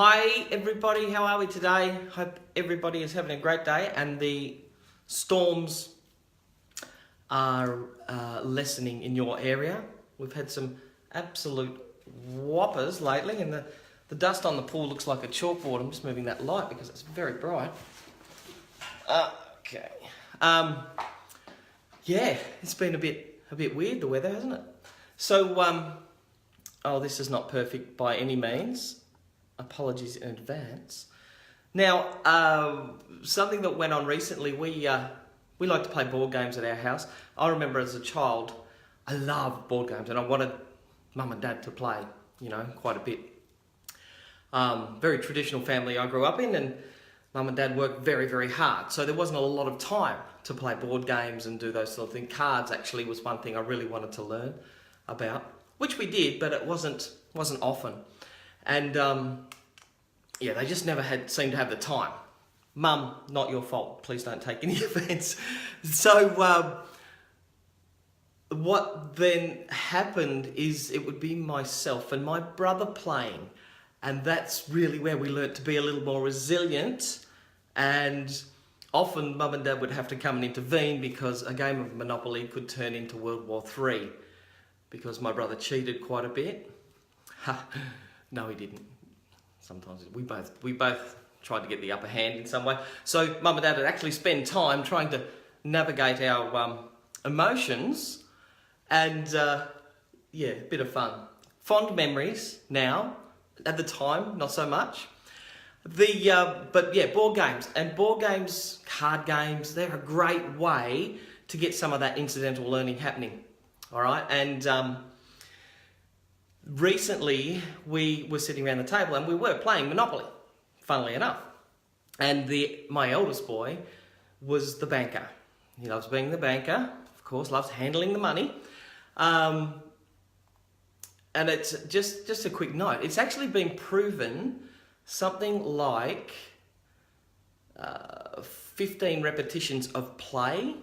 Hi everybody, how are we today? Hope everybody is having a great day and the storms are lessening in your area. We've had some absolute whoppers lately and the dust on the pool looks like a chalkboard. I'm just moving that light because it's very bright. Okay. Yeah, it's been a bit weird, the weather, hasn't it? So, this is not perfect by any means. Apologies in advance. Now, something that went on recently, we like to play board games at our house. I remember as a child, I loved board games and I wanted mum and dad to play, quite a bit. Very traditional family I grew up in, and mum and dad worked very, very hard. So there wasn't a lot of time to play board games and do those sort of things. Cards actually was one thing I really wanted to learn about, which we did, but it wasn't often. And they just never seemed to have the time. Mum, not your fault. Please don't take any offence. So what then happened is it would be myself and my brother playing. And that's really where we learnt to be a little more resilient. And often Mum and Dad would have to come and intervene because a game of Monopoly could turn into World War III. Because my brother cheated quite a bit. No, he didn't. Sometimes we both tried to get the upper hand in some way. So Mum and Dad would actually spend time trying to navigate our emotions, and a bit of fun. Fond memories now. At the time, not so much. Board games and board games, card games. They're a great way to get some of that incidental learning happening. All right, and recently we were sitting around the table and we were playing Monopoly, funnily enough. And my eldest boy was the banker. He loves being the banker, of course, loves handling the money. And it's just a quick note. It's actually been proven something like 15 repetitions of play.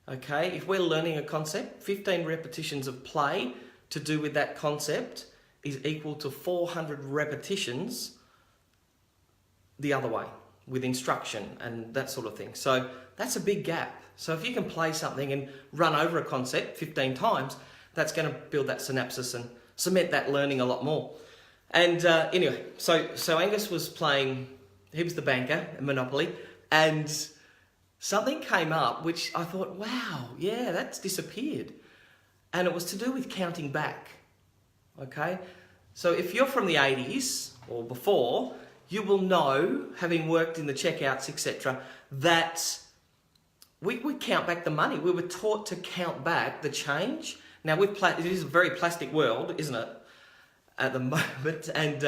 Okay, if we're learning a concept, 15 repetitions of play to do with that concept is equal to 400 repetitions the other way with instruction and that sort of thing. So that's a big gap. So if you can play something and run over a concept 15 times, that's going to build that synapses and cement that learning a lot more. And anyway, so Angus was playing, he was the banker in Monopoly, and something came up which I thought, wow, yeah, that's disappeared. And it was to do with counting back, okay? So if you're from the 80s or before, you will know, having worked in the checkouts, etc., that we count back the money. We were taught to count back the change. Now, it is a very plastic world, isn't it, at the moment? And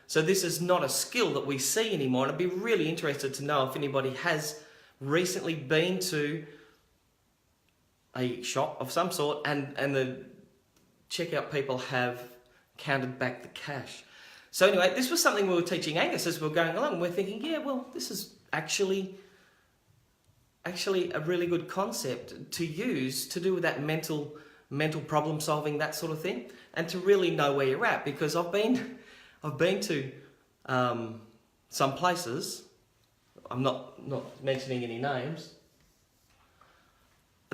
so this is not a skill that we see anymore. And I'd be really interested to know if anybody has recently been to a shop of some sort and the checkout people have counted back the cash. So anyway, this was something we were teaching Angus as we were going along. We're thinking, yeah, well, this is actually a really good concept to use to do with that mental problem solving, that sort of thing, and to really know where you're at. Because I've been to some places, I'm not mentioning any names,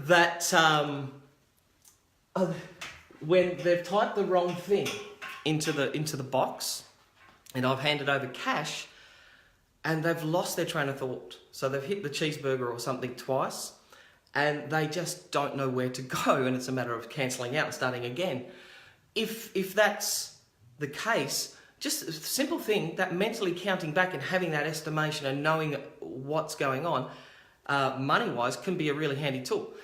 that when they've typed the wrong thing into the box, and I've handed over cash, and they've lost their train of thought. So they've hit the cheeseburger or something twice, and they just don't know where to go, and it's a matter of cancelling out and starting again. If that's the case, just a simple thing, that mentally counting back and having that estimation and knowing what's going on, money-wise, can be a really handy tool.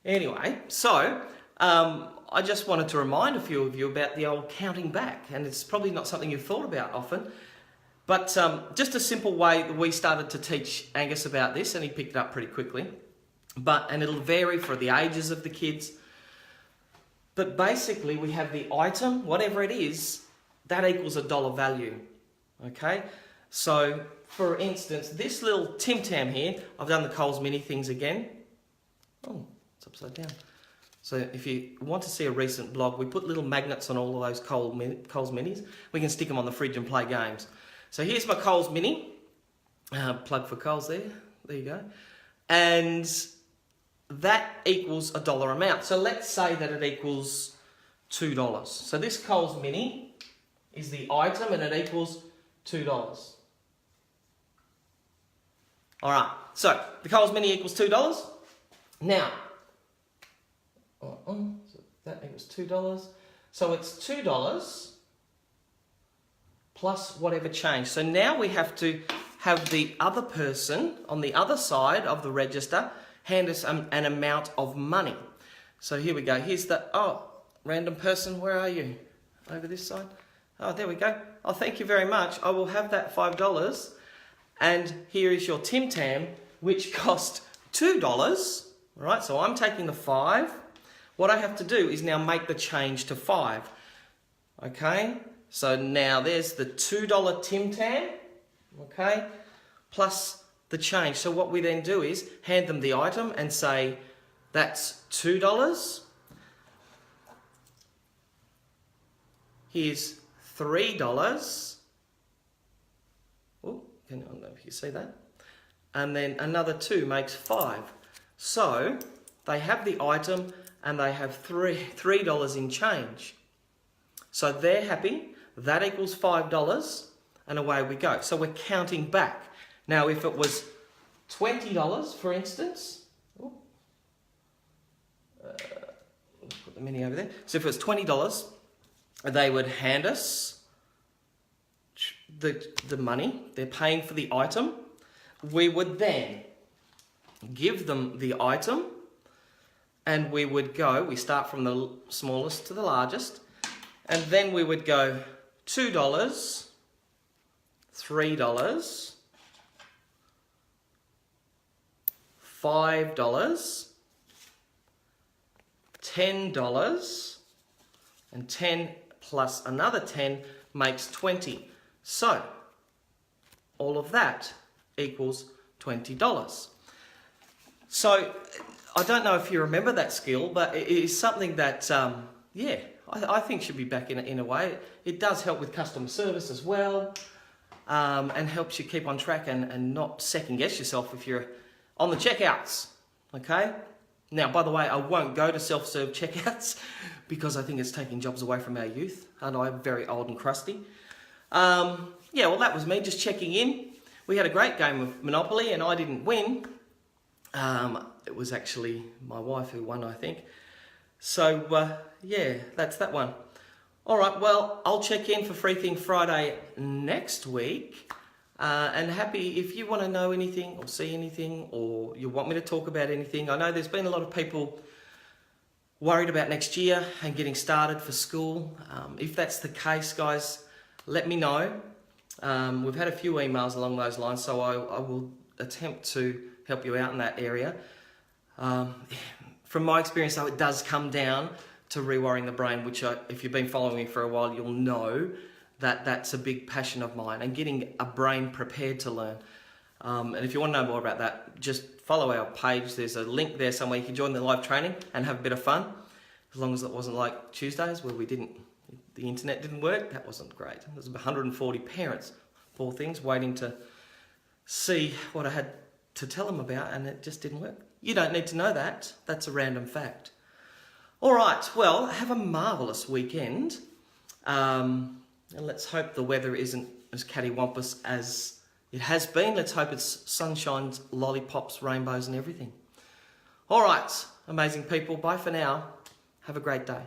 Anyway, so I just wanted to remind a few of you about the old counting back, and it's probably not something you've thought about often, but just a simple way that we started to teach Angus about this, and he picked it up pretty quickly. And it'll vary for the ages of the kids. But basically, we have the item, whatever it is, that equals a dollar value. Okay? So, for instance, this little Tim Tam here, I've done the Coles Mini things again. Oh, it's upside down. So if you want to see a recent blog, we put little magnets on all of those Coles Minis. We can stick them on the fridge and play games. So here's my Coles Mini. Plug for Coles there. There you go. And that equals a dollar amount. So let's say that it equals $2. So this Coles Mini is the item and it equals $2. All right, so the Coles Mini equals $2. Now, so that equals $2. So it's $2 plus whatever change. So now we have to have the other person on the other side of the register hand us an amount of money. So here we go. Here's the, random person, where are you? Over this side? Oh, there we go. Oh, thank you very much. I will have that $5. And here is your Tim Tam, which cost $2. All right, so I'm taking the 5. What I have to do is now make the change to 5. Okay, so now there's the $2 Tim Tam, okay, plus the change. So what we then do is hand them the item and say, that's $2. Here's $3. Oh, I don't know if you see that. And then another 2 makes 5. So they have the item and they have $3 in change. So they're happy. That equals $5 and away we go. So we're counting back. Now if it was $20, for instance, put the mini over there. So if it was $20, they would hand us the money. They're paying for the item. We would then give them the item and we would go, we start from the smallest to the largest, and then we would go $2, $3, $5, $10, and 10 plus another 10 makes 20. So all of that equals $20. So I don't know if you remember that skill, but it is something that, I think should be back in a way. It does help with customer service as well, and helps you keep on track and not second guess yourself if you're on the checkouts, okay? Now, by the way, I won't go to self-serve checkouts because I think it's taking jobs away from our youth, and I'm very old and crusty. Well, that was me just checking in. We had a great game of Monopoly and I didn't win. It was actually my wife who won, I think. So, that's that one. All right, well, I'll check in for Free Thing Friday next week. And happy if you want to know anything or see anything or you want me to talk about anything. I know there's been a lot of people worried about next year and getting started for school. If that's the case, guys, let me know. We've had a few emails along those lines, so I will attempt to help you out in that area. From my experience, though, it does come down to rewiring the brain, which if you've been following me for a while, you'll know that that's a big passion of mine, and getting a brain prepared to learn. And if you want to know more about that, just follow our page. There's a link there somewhere. You can join the live training and have a bit of fun, as long as it wasn't like Tuesdays where the internet didn't work. That wasn't great. There's 140 parents, poor things, waiting to see what I had to tell them about, and it just didn't work. You don't need to know that. That's a random fact. All right, well, have a marvellous weekend. And let's hope the weather isn't as cattywampus as it has been. Let's hope it's sunshines, lollipops, rainbows and everything. All right, amazing people. Bye for now. Have a great day.